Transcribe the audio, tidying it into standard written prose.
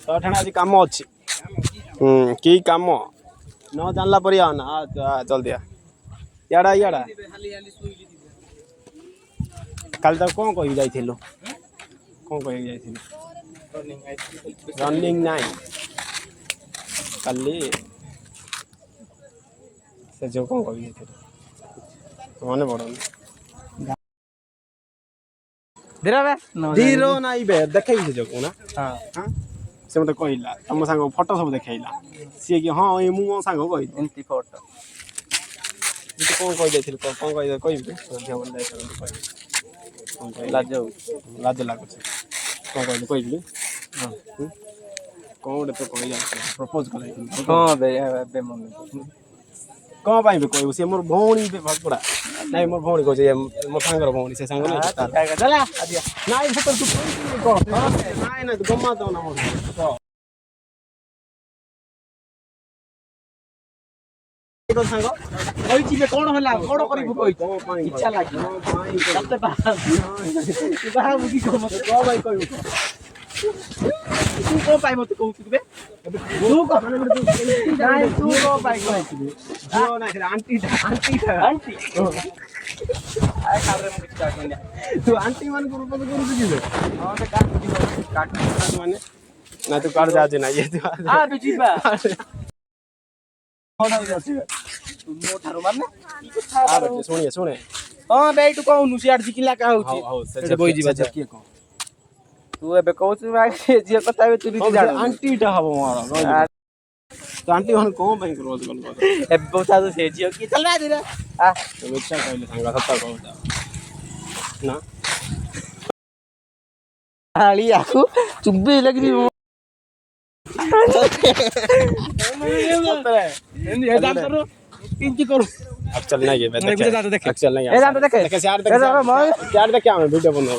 तो ठाणे आज काम अच्छी की काम न जानला परी आ ना चल दिया याड़ा याड़ा काल तक कौन कह जाइलु कौन कह जाइलु रनिंग नाई काली से जो कौन कह जाइलु मन पड़न धीरो नाई बे देखै से जो ना हां हां से मते कहला तम संग फोटो सब देखैला से कि हां ए मु संग कहि एंती फोटो तू कौन कह जाइल कौन कह कहबे ध्यान दे कहि लाज लागु कौन कहलु कहबे हां कौन तो कहि जा प्रपोज करै हां बे मन कौन पाई बे कहबो से मोर भौणी बे भगपड़ा नहीं मोर भौणी कहै मोर सांगर भौणी से सांग नहीं चला आदिया नहीं फटर तू नहीं नहीं तो गम्मा तो ना मोर तो सांग कहि छी कोन होला कोन करिबु कहि इच्छा लागी तते बाहा बुझी को मत को भाई कहू तू को पाई मत कहू बे तू को नहीं तू को पाई कहू जो ना आंटी आंटी आय खाबरे मु किछ काट तू आंटी मान को रूप करू दिबे हां ते काट माने ना तू काट जा ना ये हां तू जीबा कोन जासी तू मोठारो माने आ बे सुनिए सुने हां बे तू कहू सियार जिकिला का होची हां से बोई जीवा के को तू एबे कहू छी जे कथा बे तू नी जान आंटी टा हबो मारा तो आंटी मन को भाई रोज गल एबे बता तो से जियो की चल ना दे आ तो अच्छा कहले संगा सत्ता कहू ना आली आकू चुब्बे लगनी अब चलना ये चलना यार क्या वीडियो बना